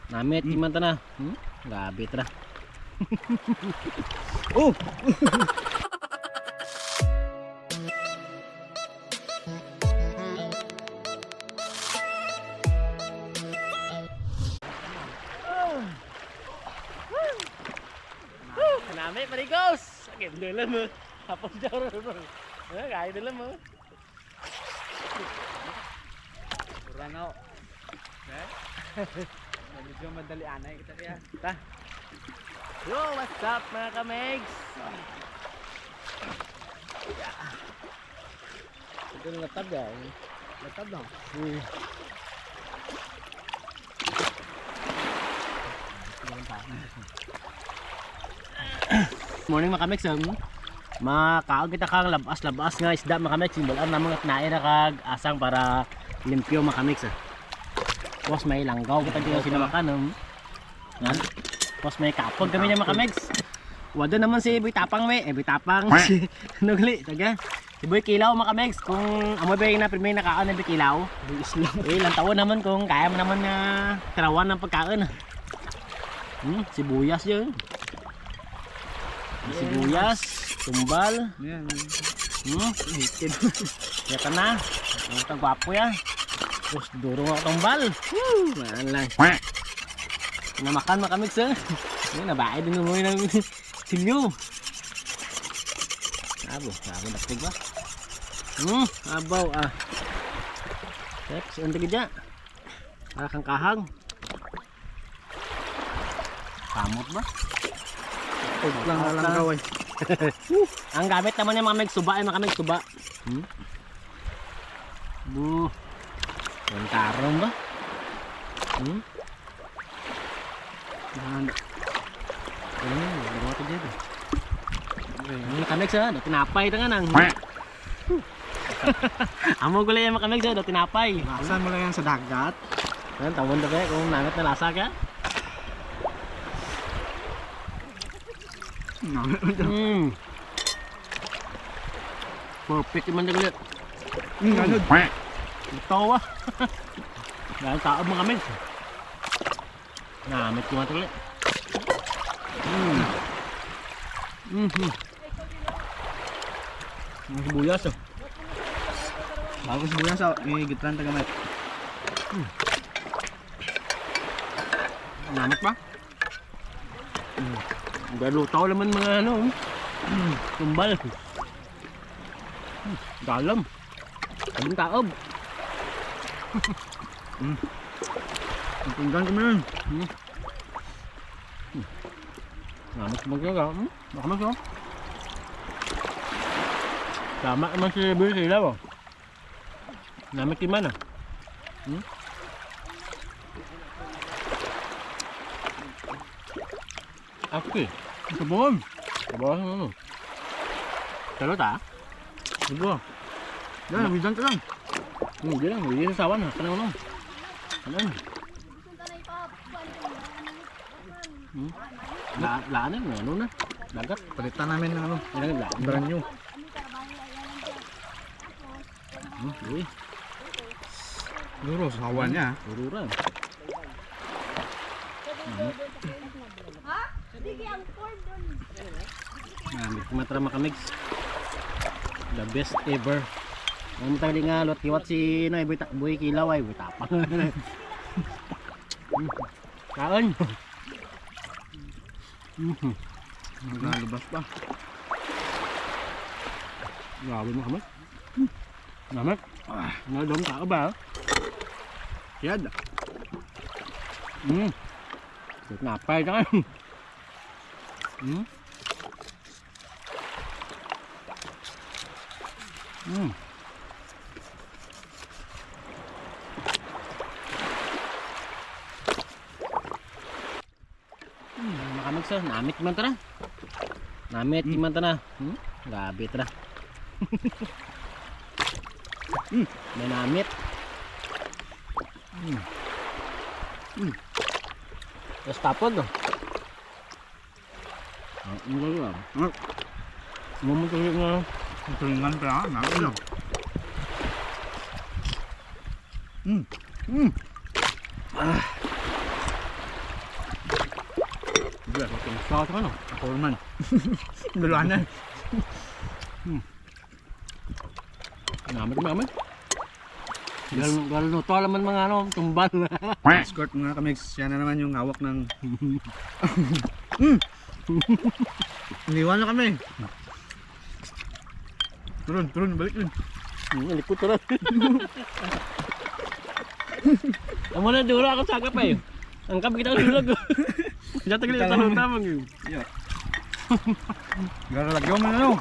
Namit iman ta na. Grabe ta na. Oh. Namit marigos. Sakit dulu mo. Hapon jauh mo. Kaya dulu mo. Kurang ako. Medyo madali anay kita kaya. Ta. Yo, what's up mga kamegs? Ito yung latab ya. Latab lang. Morning mga kamegs. Makaog kita kang labas nga isda mga kamegs. Simbolan na mga kinain na kag asang para limpyo mga kamegs. Tapos may langgaw kita dito sinamakan. Tapos may kapog kami niya mga kamegs. Wado naman si Boy Tapang may. Boy Tapang. Nugli. Taga. Si Boy Kilaw mga kamegs. Kung amoy ba yung na nakaon na Boy Kilaw. Ilang taon naman kung kaya mo naman nga tirawan ng pagkaon. Sibuyas yun. Sibuyas. Tumbal. Yan. Hikid. Yata na. Ang kagwapo yan. Tapos duro nga tumbal. Maan lang. Namakan mga kamigs nabae din mo ng silyo. Abo daktig ba? Abaw Teps, ang tigidya. Para kang kahang. Kamot ba? Lang gawin. Ang gamit naman yung mga suba ay mga suba. Mantarong ba? Ano dito? Ang kamegs tinapay ito nga nang. Amo gulay yung mga kamegs tinapay. Saan mo lang yan sa dagat? Yan, tawon na ba kung namit na lasa ka? Perfect naman na gulit. Ganod. Ito dahil taob mga kamegs. Namit ko nga ito gulit. Ang sibuyas Bago sibuyas may gitran tagamay. Namit ba? Galutaw naman mga tumbal. Dalam. Sabing taob. Ang pinggan kami yun. Namit magkaga. Nakamas o. Tama naman si Boy Kilaw. Namit iman Aki. Sabon. Kabawas ng ano. Salot Diba? Yan, bidan ka lang. Hindi lang. Hindi sa sawan Kanang ano. Laanan mo. Ano na? Dagat. Palitan namin ng ano. Brand new. Uy. Duro, sawan niya. Ururan. Namit kumatra mga kamigs. The best ever. Ang tali nga lot-kiwat si Boy Kilaw ay Boy Tapang. Kaon. Nagalabas pa. Grabe mo kamay. Namit. Ngadong tao ba? Yad. Napay ka. Makamag sa namit man tara. Namit man tara. Grabe tara. May namit. Terus tapon tuh. Enggak lah. Mau tulingan. Tulingan pa, namin lang. Bilang makin sa ano. Ako naman. Dalawa na. Naman naman. Galing no, to naman mga ano, tumban. Escort mga kamigs. Siya na naman yung hawak ng... Iniwan na kami. Turun, balik yun. Likot na. Amo na dura ako sagap eh. Ang kami kita dulog. Jata gali tanong tamang yun. Garalagyo man ano.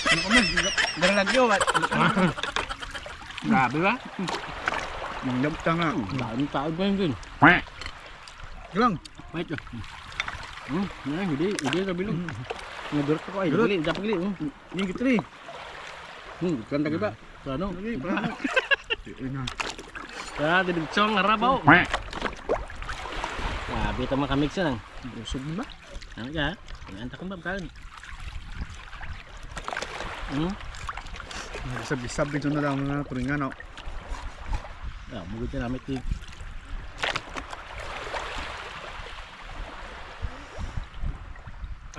Ano kami? Garalagyo ba? Grabe ba? Manggap ka nga. Dami tao ba yun? Galang. Wait. Hindi ka bilog. Nagurot ako ay. Dapagli, dapagli. Yung gitri. Kan lagi ba? Sa ano? Lagi ba? Kaya didigsong harabaw. Grabe ito mga kamix na lang. Busog ba? Ano ka? Antak ko ba kain? Bisab-bisab dito na lang mga turingan. Bugit na namin ito.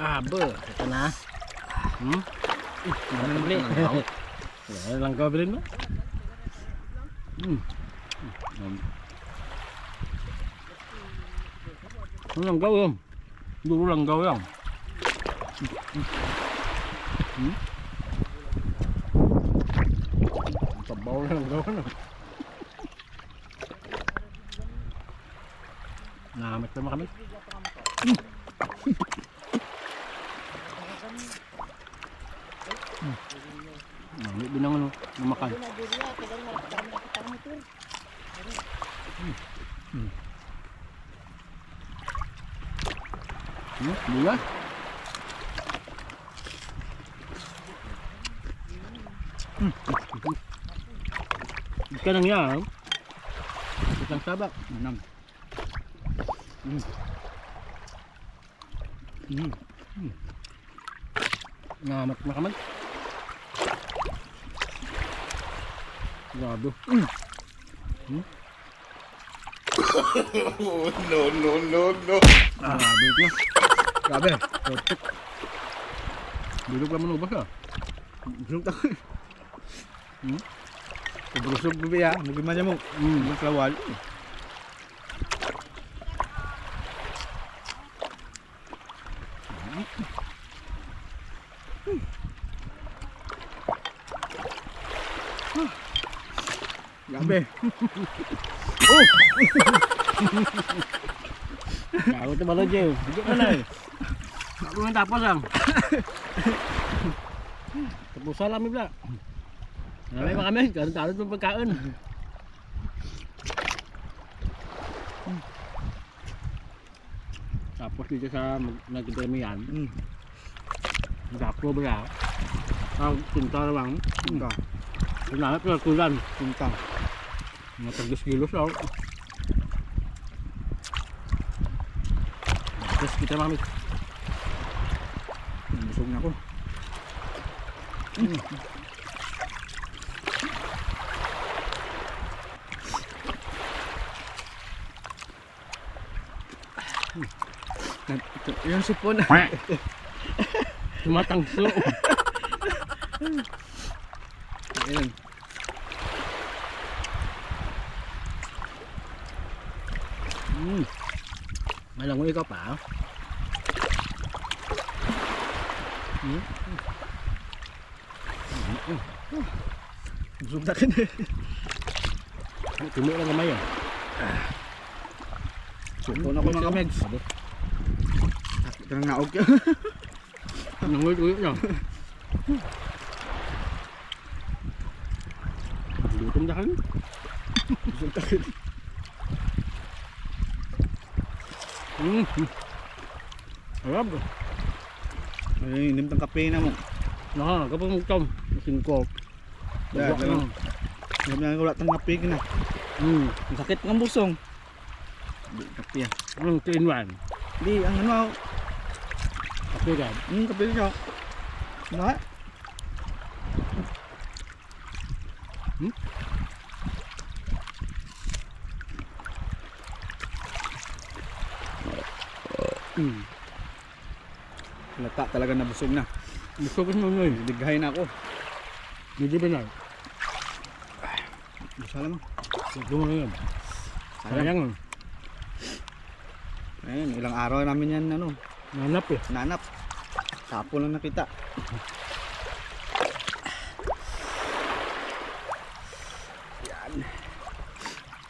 Ito na. Bili. Langgaw bilin mo? Langgaw yan. Duro langgaw yan. Sabaw na langgaw na. Namit naman kami. Namit din ang ano, namakan. Bulan. Ikan ang yan. Ikan sabak. Manam. Namat na kaman. Grabe. No. Grabe ito. Grabe. Perfect. Bilog naman ubas ah. Busog tayo. Busog ba ya? Mugin man niya mo. Maglawal. Grabe. Bago ito balod yun. Bigyan ka na eh. Bago nga tapos ang. Tapusan lang bigla. Namin mga kami. Karoon-karoon itong pagkain. Tapos dito sa nagdami yan. Dapo ba yan? Ang tinta naman. Tinta. Tinta pero kulan. Tinta. Mga tagos-gilos ako. Terus kita mami. Busog na ako. Yung sipon. Tumatangso. Ayun. Malang mo ikaw pa. Busog na ka na. Tumo lang gamay yan. Sipon ako mga kamegs. Ito nang naog yan. Nangulit-ulit lang. Lutom na kami. Busog na ka na. Arab. Ay, inim tang kape na mo. Nah, kapag magtom. Masin ko. Dahil lang. Alam na wala tang kape ka na. Ang sakit ng busong. Hindi, kape yan. Anong 2-in-1? Hindi, ang ano. Kape ka. Kape siya. Ba? Lata talaga nabusog na. Gusto ko nyo yun. Bighay na ako. Hindi ba na? Gusto lang. Gusto mo na yun. Sayang. Ayun, ilang araw namin yan ano, Nanap eh. nanap. Tapo lang nakita.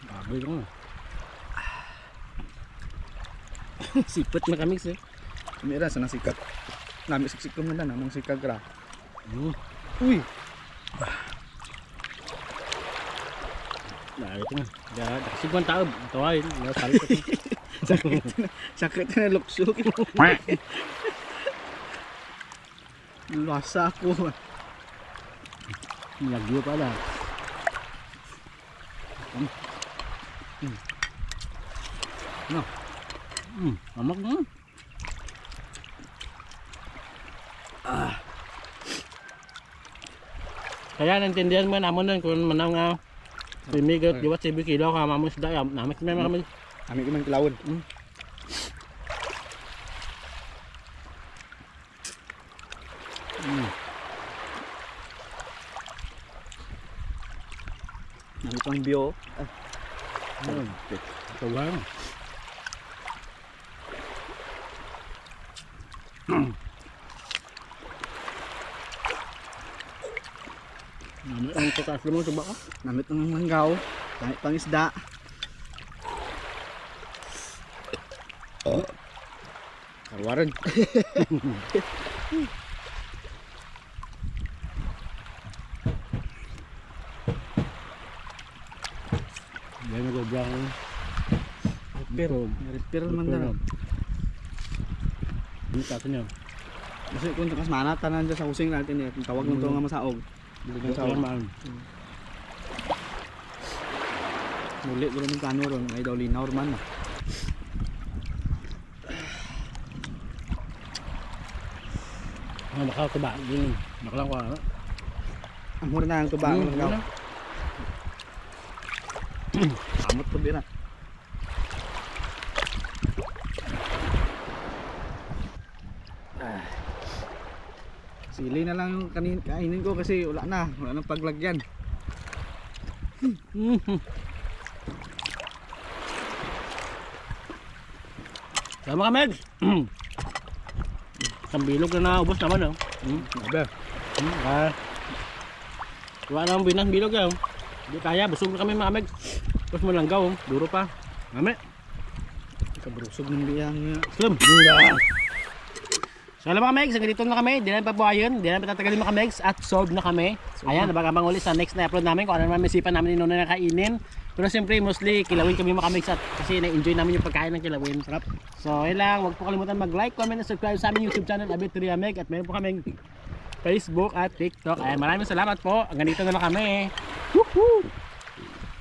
Baboy ko nga. Sipot na kami eh. Mira sa nasikat. Nami siksik ko man namang sikag ra. Uy. Nah, itu mah. Kasi kung taob, tawain. Salit ko. Sakit na luksok. Lasa ako. Lagyo pala. No. Amak na. Kaya naintindihan mo namon nun kung manang nga pimigot, diwat 7 kilo ka mamos daya. Namak na kami. Ami man kilawon. Nami pang bio. Tawang. Namit ang tatas mo coba ka. Namit ng manggaw. Kahit pang isda. Karwaran. Dahil nag-oblang. Pero, repair man na. Ano tato niya? Kasi kung takas mana, tanan dyan sa kusing natin eh. Tawag nung ito nga masaog. Hindi ko lang maan. Muli ko naman kano ron. Ay daw linaw man. Baka tuba. Yun. Bakalang ko ano. Ang mura na ang tuba ang langgaw. Amot ko din ah. Sili na lang yung kainin ko kasi wala nang paglagyan. Sama ka, Meg! Isang bilog na naubos naman, oh. Abe. Wala na ang binang bilog, eh. Hindi kaya, busog na kami, mga Meg. Tapos malanggaw, oh. Duro pa. Mami. Kabrusog ng biyang niya. Slim. So alam mga Megs, ganito na kami, di na pabuhayon, di na patatagalin mga Megs at solve na kami. Ayan, nabagabang ulit sa next na upload namin kung ano naman isipan namin ni Nonoy na kainin. Pero siyempre, mostly kilawin kami mga Megs at kasi na-enjoy namin yung pagkain ng kilawin. Sarap. So ayun lang, huwag po kalimutan mag-like, comment, and subscribe sa aming YouTube channel, Abit Ria Meg. At meron po kaming Facebook at TikTok. Ayan, maraming salamat po. Hanggang dito na lang kami. Woohoo!